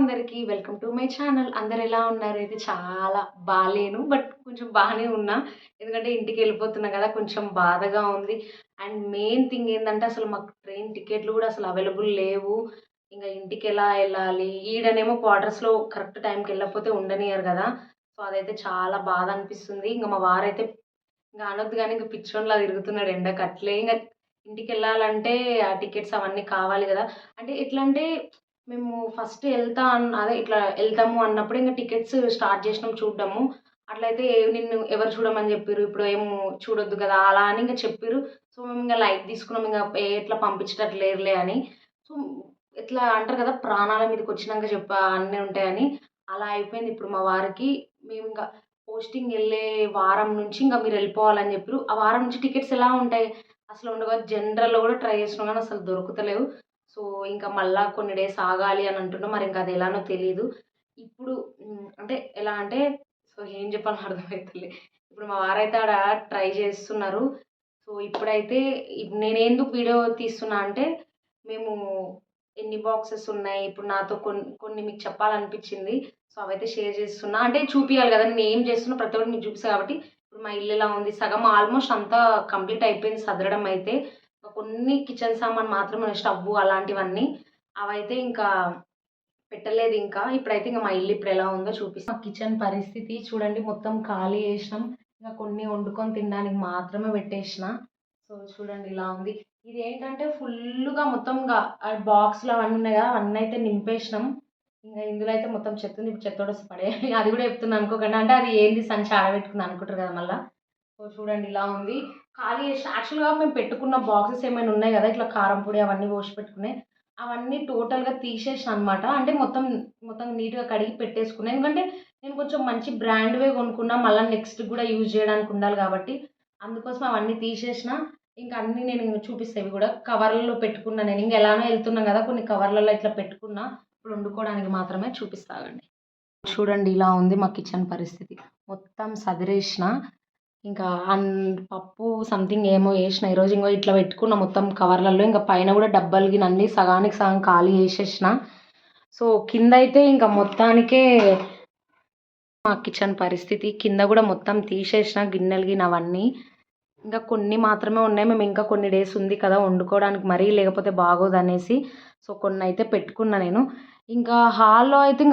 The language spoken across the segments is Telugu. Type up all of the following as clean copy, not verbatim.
అందరికీ వెల్కమ్ టు మై ఛానల్. అందరు ఎలా ఉన్నారు? అయితే చాలా బాలేను. బట్ కొంచెం బానే ఉన్నా. ఎందుకంటే ఇంటికెళ్ళిపోతున్నా కదా! కొంచెం బాధగా ఉంది. అండ్ మెయిన్ థింగ్ ఏందంటే అసలు మాకు ట్రైన్ టికెట్లు గూడా అసలు అవైలబుల్ లేవు. ఇంగ ఇంటికెలా ఎళ్ళాలి? ఈడనేమో క్వార్టర్స్‌లో కరెక్ట్ టైంకి ఎళ్ళకపోతే ఉండనియ్యరు గదా! సో, అదైతే చాలా బాధ అనిపిస్తుంది. ఇంగ మా వారైతే ఇంగ అనొద్దు గానీ ఇంక పిచ్చోనిలా తిరుగుతున్నాడు ఎండకి. అట్లే ఇంగ ఇంటికెళ్ళాలంటే ఆ టికెట్స్ అవన్నీ కావాలి గదా! అంటే ఎట్లంటే మేము ఫస్ట్ ఎళ్తా అదే ఇట్లా ఎళ్తాము అన్నప్పుడు ఇంక టికెట్స్ స్టార్ట్ జేసినాం చూడ్డము. అట్లయితే నిన్ను ఎవరు చూడమని జెప్పిర్రు? ఇప్పుడు ఏం చూడొద్దు గదా! అలా అని ఇంక చెప్పిర్రు. సో, మేమింగ లైట్ తీసుకున్నాం. ఇంగ ఎట్లా పంపించేటట్టు లేరులే అని. సో, ఇట్లా అంటారు గదా! ప్రాణాల మీదకొచ్చినంక అన్నీ ఉంటాయని. అలా అయిపోయింది ఇప్పుడు మా వారికి. మేమింక పోస్టింగ్ ఎళ్ళే వారం నుంచి ఇంక మీరెళ్ళిపోవాలని జెప్పిర్రు. ఆ వారం నుంచి టికెట్స్ ఎలా ఉంటాయి? అసలు ఉండవు. జనరల్‌లో గూడా ట్రై చేసినాం గానీ అసలు దొరుకుతలేవు. సో, ఇంకా మళ్ళా కొన్ని డేస్ ఆగాలి అని అంటున్నాం. మరింక అది ఎలానో తెలీదు. ఇప్పుడు అంటే ఎలా అంటే సో, ఏం జెప్పాలో అర్థమైతలే. ఇప్పుడు మా వారైతే ఆడ ట్రై జేస్తున్నారు. సో, ఇప్పుడైతే నేనెందుకు వీడియో తీస్తున్నా అంటే, మేము ఎన్ని బాక్సెస్ ఉన్నాయి, ఇప్పుడు నాతో కొన్ని మీకు చెప్పాలనిపిచ్చింది. సో, అవైతే షేర్ చేస్తున్నా. అంటే చూపియాలి గదా! నేనేం జేస్తున్నా ప్రతి ఒక్కటి మీకు చూపిస్తా కాబట్టి, ఇప్పుడు మా ఇల్లు ఎలా ఉంది, సగం ఆల్మోస్ట్ అంతా కంప్లీట్ అయిపోయింది సదరడం అయితే. కొన్ని కిచెన్ సామాను మాత్రమే స్టవ్వు అలాంటివన్నీ. అవైతే ఇంకా పెట్టలేదింకా. ఇప్పుడైతే ఇంక మా ఇల్లు ఇప్పుడెలా ఉందో చూపిస్తా. మా కిచెన్ పరిస్థితి చూడండి మొత్తం ఖాళీ చేసినాం. ఇంక కొన్ని వండుకొని తినడానికి మాత్రమే పెట్టేషిన. సో, చూడండి ఇలా ఉంది. ఇదేంటంటే ఫుల్లుగా మొత్తం బాక్స్‌లు అవన్నీ ఉన్నాయి గదా! అవన్నయితే నింపేషినాం. ఇంగ ఇందులో అయితే మొత్తం చెత్తుంది. ఇప్పుడు చెత్తోడొస్తే పడేయాలి. అది గూడా చెప్తున్నా అనుకోకండి. అంటే అది ఏంది సంచి ఆడబెట్టుకుంది అనుకుంటారు గదా మళ్ళా. సో, చూడండి ఇలా ఉంది. ఖాళీ చేసిన యాక్చువల్‌గా మేము పెట్టుకున్న బాక్సెస్ ఏమైనా ఉన్నాయి గదా! ఇట్లా కారం పొడి అవన్నీ పోసి పెట్టుకునేయి. అవన్నీ టోటల్‌గా తీసేసినా అనమాట. అంటే మొత్తం నీట్‌గా కడిగి పెట్టేసుకున్నా. ఎందుకంటే నేను కొంచెం మంచి బ్రాండ్‌వే కొనుక్కున్నా. మళ్ళా నెక్స్ట్ గూడా యూజ్ చేయడానికి ఉండాలి గాబట్టి, అందుకోసం అవన్నీ తీసేసినా. ఇంక అన్నీ నేను చూపిస్తా ఇవి గూడా. కవర్‌లలో పెట్టుకున్నా నేను. ఇంక ఎలానో ఎళ్తున్నాం గదా! కొన్ని కవర్‌లలో ఇట్లా పెట్టుకున్నా. ఇప్పుడు వండుకోవడానికి మాత్రమే చూపిస్తా ఆగండి. చూడండి ఇలా ఉంది మా కిచెన్ పరిస్థితి. మొత్తం సదిరేసిన. ఇంకా పప్పు సంథింగ్ ఏమో ఏసిన. ఈరోజు ఇంగో ఇట్లా పెట్టుకున్న మొత్తం కవర్‌లలో. ఇంక పైన గూడా డబ్బాలు గిన అన్నీ సగానికి సగం ఖాళీ చేసేసిన. సో, కిందయితే ఇంక మొత్తానికే మా కిచెన్ పరిస్థితి. కింద గూడా మొత్తం తీసేసిన గిన్నెలు అవన్నీ. ఇంకా కొన్ని మాత్రమే ఉన్నాయి. మేము ఇంకా కొన్ని డేస్ ఉంది కదా వండుకోవడానికి మరీ లేకపోతే బాగోదనేసి. సో, కొన్నైతే పెట్టుకున్నా నేను. ఇంకా హాల్‌లో అయితే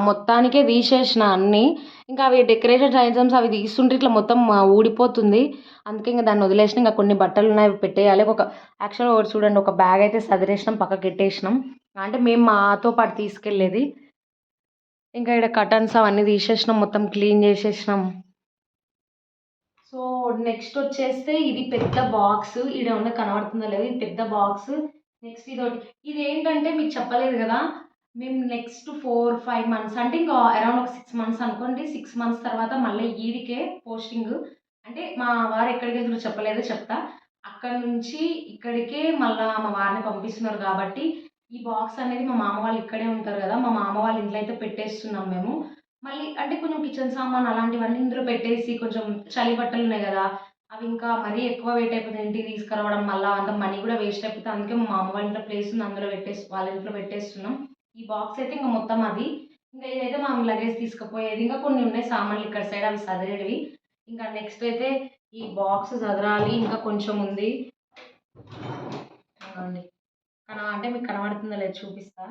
మొత్తానికే తీసేసిన అన్నీ. ఇంకా అవి డెకరేషన్ ఐటెమ్స్ అవి తీస్తుంటే ఇట్లా మొత్తం ఊడిపోతుంది. అందుకే ఇంక దాన్ని వదిలేసిన. ఇంకా కొన్ని బట్టలున్నాయి అవి పెట్టేయాలి. యాక్చువల్‌గా ఒకటి చూడండి ఒక బ్యాగ్ అయితే సదిరేసినాం పక్కకెట్టేసినాం. అంటే మేము మాతో పాటు తీసుకెళ్ళేది. ఇంకా ఈడ కర్టన్స్ అవన్నీ తీసేసినాం. మొత్తం క్లీన్ చేసేసినాం. సో, నెక్స్ట్ వచ్చేస్తే ఇది పెద్ద బాక్స్. ఈడేమన్నా కనబడుతుందో లేదో ఇది పెద్ద బాక్స్. నెక్స్ట్ ఇదోటి. ఇదేంటంటే మీకు చెప్పలేదు గదా! మేము నెక్స్ట్ 4, 5 మంత్స్ అంటే ఇంకా అరౌండ్ ఒక 6 మంత్స్ అనుకోండి. 6 మంత్స్ తర్వాత మళ్ళీ ఈడికే పోస్టింగ్. అంటే మా వారు ఎక్కడికెళ్తారో చెప్పలేదు చెప్తా. అక్కడి నుంచి ఇక్కడికే మళ్ళా మా వారిని పంపిస్తున్నారు గాబట్టి, ఈ బాక్స్ అనేది మా మామ వాళ్ళు ఇక్కడే ఉంటారు గదా! మా మామ వాళ్ళ ఇంట్లో అయితే పెట్టేస్తున్నాం మేము. మళ్ళీ అంటే కొంచెం కిచెన్ సామాను అలాంటివన్నీ ఇందులో పెట్టేసి కొంచెం చలి బట్టలున్నాయి గదా! అవి ఇంకా మరీ ఎక్కువ వెయిట్ అయిపోతే ఇంటికి తీసుకురావడం మళ్ళా అంత మనీ గూడా వేస్ట్ అయిపోతది. అందుకే మా మామ వాళ్ళ ఇంట్లో ప్లేస్ ఉంది. అందులో వాళ్ళ ఇంట్లో పెట్టేస్తున్నాం. ఈ బాక్స్ అయితే ఇంక మొత్తం అది. ఇంకా ఇదైతే మా లగేజ్ తీసుకుపోయేది. ఇంకా కొన్ని ఉన్నాయి సామాన్లు ఇక్కడ సైడ్ అవి సదిరేటివి. ఇంకా నెక్స్ట్ అయితే ఈ బాక్స్ సదరాలి. ఇంకా కొంచెం ఉంది. ఇదిగోండి. అంటే మీకు కనబడుతుందో లేదో చూపిస్తా.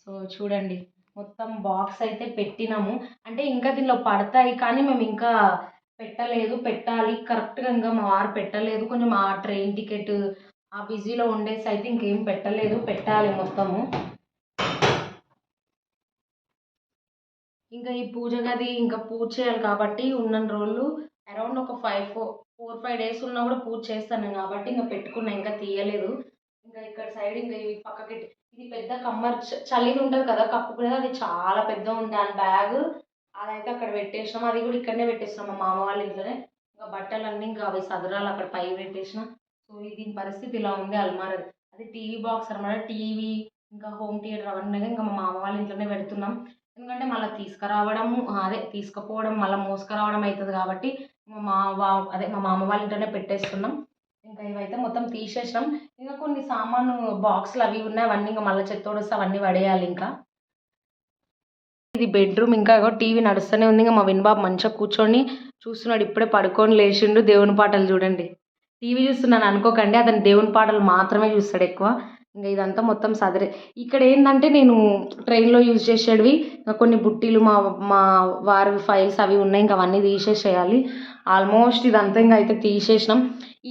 సో, చూడండి. మొత్తం బాక్స్ అయితే పెట్టినాము. అంటే ఇంకా దీనిలో పడతాయి. కానీ మేమింకా పెట్టలేదు. పెట్టాలి. కరెక్ట్‌గా ఇంగా మా వారు పెట్టలేదు. కొంచెం ఆ ట్రైన్ టికెట్ ఆ బిజీలో ఉండేసి అయితే ఇంకేం పెట్టలేదు. పెట్టాలి మొత్తము. ఇంకా ఈ పూజ గది ఇంకా పూజ చేయాలి కాబట్టి ఉన్నన్ని రోజులు అరౌండ్ ఒక 4, 5 డేస్ ఉన్నా కూడా పూజ చేస్తాను కాబట్టి ఇంక పెట్టుకున్నా. ఇంకా తీయలేదు. ఇంకా ఇక్కడ సైడ్ ఇంక ఇవి పక్కకెట్టి ఇది పెద్ద కమ్మర్ చలిది ఉంటది కదా! కప్పుకునేది అది చాలా పెద్దగుంది. దాని బ్యాగ్ అదైతే అక్కడ పెట్టేసినాం. అది కూడా ఇక్కడనే పెట్టేసినాం మా మామ వాళ్ళ ఇంట్లోనే. ఇంకా బట్టలన్నీ ఇంకా అవి సదరాలి అక్కడ పైకి పెట్టేసిన. సో, దీని పరిస్థితి ఇలా ఉంది అల్మారాది. అది టీవీ బాక్స్ అనమాట. టీవీ ఇంకా హోమ్ థియేటర్ అవన్నీ ఇంకా మా మామ వాళ్ళ ఇంట్లోనే పెడుతున్నాం. ఎందుకంటే మళ్ళా తీసుకురావడము అదే తీసుకుపోవడం మళ్ళా మోసుకురావడం అయితది కాబట్టి మా మామ వాళ్ళ ఇంట్లోనే పెట్టేస్తున్నాం. ఇంకా ఇవైతే మొత్తం తీసేసినాం. ఇంకా కొన్ని సామాను బాక్సులు అవి ఉన్నాయి, అవన్నీ ఇంకా మళ్ళీ చెత్తోడొస్తే అవన్నీ పడేయాలి ఇంకా. ఇది బెడ్రూమ్. ఇంకా టీవీ నడుస్తూనే ఉంది. ఇంకా మా వినబాబు మంచిగా కూర్చొని చూస్తున్నాడు. ఇప్పుడే పడుకొని లేచిండు. దేవుని పాటలు చూడండి. టీవీ చూస్తున్నాను అనుకోకండి, అతను దేవుని పాటలు మాత్రమే చూస్తాడు ఎక్కువ. ఇంకా ఇదంతా మొత్తం సదరే. ఇక్కడ ఏంటంటే నేను ట్రైన్లో యూజ్ చేసేటివి కొన్ని బుట్టీలు, మా మా వారి ఫైల్స్ అవి ఉన్నాయి. ఇంకా అవన్నీ తీసేసేయాలి. ఆల్మోస్ట్ ఇదంతా ఇంకా అయితే తీసేసినాం.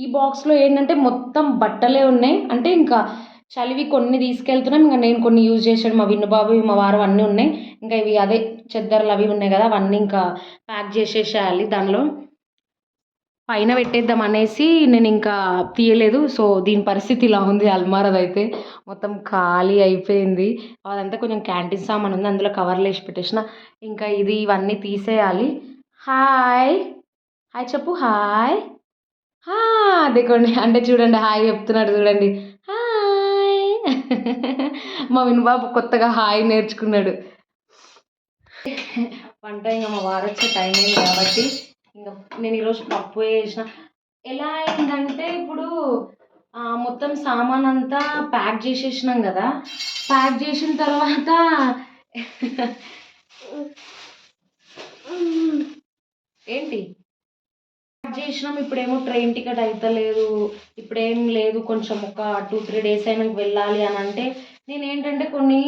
ఈ బాక్స్లో ఏంటంటే మొత్తం బట్టలే ఉన్నాయి. అంటే ఇంకా చలివి కొన్ని తీసుకెళ్తున్నాం. ఇంకా నేను కొన్ని యూజ్ చేసాడు మా విన్నుబాబు, మా వారు అన్నీ ఉన్నాయి. ఇంకా ఇవి అదే చెద్దర్లు అవి ఉన్నాయి కదా, అవన్నీ ఇంకా ప్యాక్ చేసేసేయాలి. దానిలో పైన పెట్టేద్దాం అనేసి నేను ఇంకా తీయలేదు. సో దీని పరిస్థితి ఇలా ఉంది. అల్మారాదైతే మొత్తం ఖాళీ అయిపోయింది. అదంతా కొంచెం క్యాంటీన్ సామాన్ ఉంది, అందులో కవర్లు వేసి పెట్టేసిన. ఇంకా ఇవన్నీ తీసేయాలి. హాయ్ హాయ్ చెప్పు. హాయ్ అదేకోండి అంటే చూడండి, హాయ్ చెప్తున్నాడు చూడండి. హాయ్ మా వినుబాబు కొత్తగా హాయ్ నేర్చుకున్నాడు. వంట ఇంకా మా వారు వచ్చే టైం అయింది కాబట్టి ఇంకా నేను ఈరోజు పప్పు వేసిన. ఎలా అయిందంటే ఇప్పుడు మొత్తం సామాన్ అంతా ప్యాక్ చేసేసినాం కదా. ప్యాక్ చేసిన తర్వాత ఏంటి ప్యాక్ చేసినాం. ఇప్పుడేమో ట్రైన్ టికెట్ అవుతలేదు, ఇప్పుడేం లేదు, కొంచెం ఒక 2-3 డేస్ అయినాక వెళ్ళాలి అని అంటే నేను ఏంటంటే కొన్ని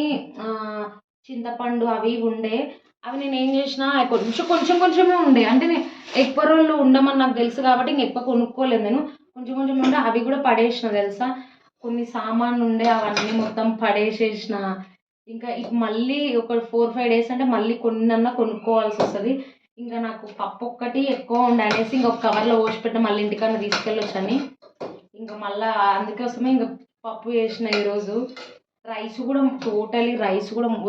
చింతపండు అవి ఉండే, అవి నేను ఏం చేసిన కొంచెమే ఉండే. అంటే నేను ఎక్కువ రోజులు ఉండమని నాకు తెలుసు కాబట్టి ఇంక ఎక్కువ కొనుక్కోలేదు. నేను కొంచెం ఉండే, అవి కూడా పడేసిన తెలుసా. కొన్ని సామాన్లు ఉండే, అవన్నీ మొత్తం పడేసేసిన. ఇంకా మళ్ళీ ఒక 4-5 డేస్ అంటే మళ్ళీ కొన్నన్నా కొనుక్కోవాల్సి వస్తుంది. ఇంకా నాకు పప్పు ఒక్కటి ఎక్కువ ఉండే అనేసి ఇంకొక కవర్లో పోసి పెట్టిన, మళ్ళీ ఇంటికన్నా తీసుకెళ్ళొచ్చు అని. ఇంకా మళ్ళీ అందుకోసమే ఇంకా పప్పు చేసిన ఈరోజు. రైస్ కూడా టోటలీ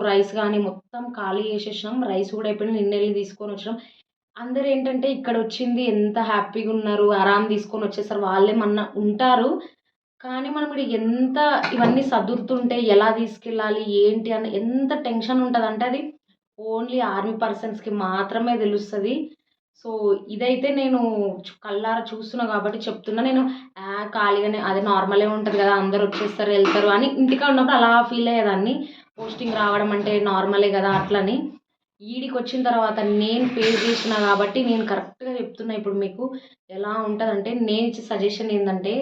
రైస్ కానీ మొత్తం ఖాళీ చేసేసినాం. రైస్ కూడా అయిపోయింది. నిన్న వెళ్ళి తీసుకొని వచ్చినాం. అందరు ఏంటంటే ఇక్కడ వచ్చింది ఎంత హ్యాపీగా ఉన్నారు, ఆరామ్ తీసుకొని వచ్చేసారు, వాళ్ళేమన్నా ఉంటారు. కానీ మనం ఇక్కడ ఎంత ఇవన్నీ సదురుతుంటే ఎలా తీసుకెళ్ళాలి ఏంటి అని ఎంత టెన్షన్ ఉంటుంది అంటే అది ఓన్లీ ఆర్మీ పర్సన్స్కి మాత్రమే తెలుస్తుంది. సో ఇదైతే నేను కళ్ళారా చూస్తున్నా కాబట్టి చెప్తున్నా. నేను ఖాళీగానే అది నార్మలే ఉంటుంది కదా, అందరు వచ్చేస్తారు వెళ్తారు అని ఇంటికాడ ఉన్నప్పుడు అలా ఫీల్ అయ్యేదాన్ని. పోస్టింగ్ రావడం అంటే నార్మలే కదా అట్లని. ఈడికి వచ్చిన తర్వాత నేను ఫేస్ చేసిన కాబట్టి నేను కరెక్ట్గా చెప్తున్నా ఇప్పుడు మీకు. ఎలా ఉంటుందంటే నేను ఇచ్చే సజెషన్ ఏంటంటే,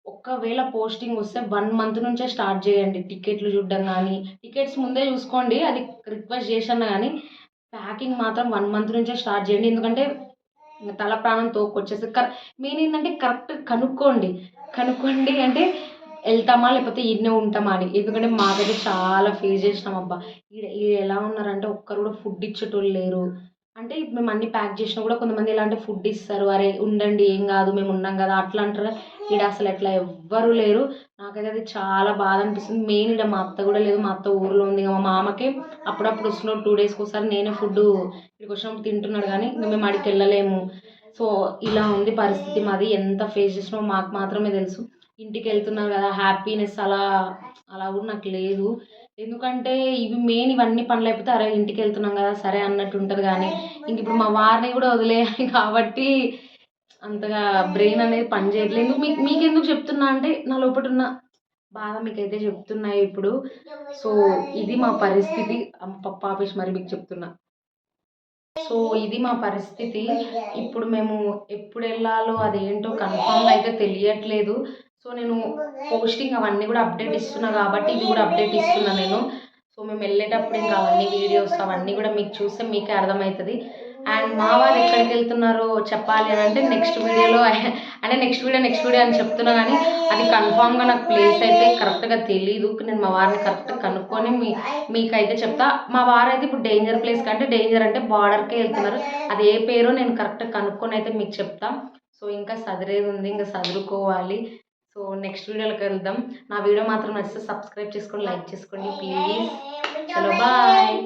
ఒకవేళ పోస్టింగ్ వస్తే 1 మంత్ నుంచే స్టార్ట్ చేయండి టికెట్లు చూడడం కానీ. టికెట్స్ ముందే చూసుకోండి, అది రిక్వెస్ట్ చేశాను కానీ ప్యాకింగ్ మాత్రం 1 మంత్ నుంచే స్టార్ట్ చేయండి. ఎందుకంటే తల ప్రాణం తోకొచ్చేసి మెయిన్ ఏంటంటే కరెక్ట్ కనుక్కోండి అంటే వెళ్తామా లేకపోతే ఈడనే ఉంటామా అని. ఎందుకంటే మాకైతే చాలా ఫేస్ చేసినాం అబ్బా. ఈడ ఎలా ఉన్నారంటే ఒక్కరు కూడా ఫుడ్ ఇచ్చేటోళ్ళు లేరు. అంటే మేము అన్ని ప్యాక్ చేసినా కూడా కొంతమంది ఎలా అంటే ఫుడ్ ఇస్తారు, అరే ఉండండి ఏం కాదు మేము ఉన్నాం కదా అట్లా అంటారు. ఈడ అసలు అట్లా ఎవ్వరూ లేరు. నాకైతే అది చాలా బాధ అనిపిస్తుంది. మెయిన్ ఈడ మా అత్త కూడా లేదు. మా అత్త ఊర్లో ఉంది. ఇంకా మా మామకి అప్పుడప్పుడు వస్తున్నాడు, 2 డేస్కి ఒకసారి నేనే ఫుడ్ ఇక్కడికి వచ్చినప్పుడు తింటున్నాడు. కానీ ఇంకా మేము అడిగి వెళ్ళలేము. సో ఇలా ఉంది పరిస్థితి మాది. ఎంత ఫేస్ చేసినామో మాకు మాత్రమే తెలుసు. ఇంటికి వెళ్తున్నారు కదా హ్యాపీనెస్ అలా కూడా నాకు లేదు. ఎందుకంటే మెయిన్ ఇవన్నీ పనులు అయిపోతే అరే ఇంటికి వెళ్తున్నాం కదా సరే అన్నట్టు ఉంటుంది. కానీ ఇంక ఇప్పుడు మా వారిని కూడా వదిలేయాలి కాబట్టి అంతగా బ్రెయిన్ అనేది పని చేయట్లేదు. మీకెందుకు చెప్తున్నా అంటే నా లోపల ఉన్న బాధ మీకైతే చెప్తున్నా ఇప్పుడు. సో ఇది మా పరిస్థితి. పప్పు ఆపేసి మరి మీకు చెప్తున్నా. సో ఇది మా పరిస్థితి. ఇప్పుడు మేము ఎప్పుడు వెళ్ళాలో అదేంటో కన్ఫామ్గా అయితే తెలియట్లేదు. సో నేను పోస్టింగ్ అవన్నీ కూడా అప్డేట్ ఇస్తున్నా కాబట్టి ఇది కూడా అప్డేట్ ఇస్తున్నా నేను. సో మేము వెళ్ళేటప్పుడు ఇంకా అవన్నీ వీడియోస్ అవన్నీ కూడా మీకు చూస్తే మీకే అర్థమవుతుంది. అండ్ మా వారు ఎక్కడికి వెళ్తున్నారో చెప్పాలి అని అంటే నెక్స్ట్ వీడియో అని చెప్తున్నా. కానీ అది కన్ఫామ్గా నాకు ప్లేస్ అయితే కరెక్ట్గా తెలీదు. నేను మా వారిని కరెక్ట్గా కనుక్కొని మీకైతే చెప్తా. మా వారు అయితే ఇప్పుడు డేంజర్ ప్లేస్ కంటే డేంజర్ అంటే బార్డర్కే వెళ్తున్నారు. అది ఏ పేరో నేను కరెక్ట్గా కనుక్కొని అయితే మీకు చెప్తాం. సో ఇంకా సదిరేది ఉంది, ఇంకా సదురుకోవాలి. సో నెక్స్ట్ వీడియోలోకి వెళ్దాం. నా వీడియో మాత్రం నచ్చితే సబ్స్క్రైబ్ చేసుకోండి, లైక్ చేసుకోండి ప్లీజ్. చలో బాయ్.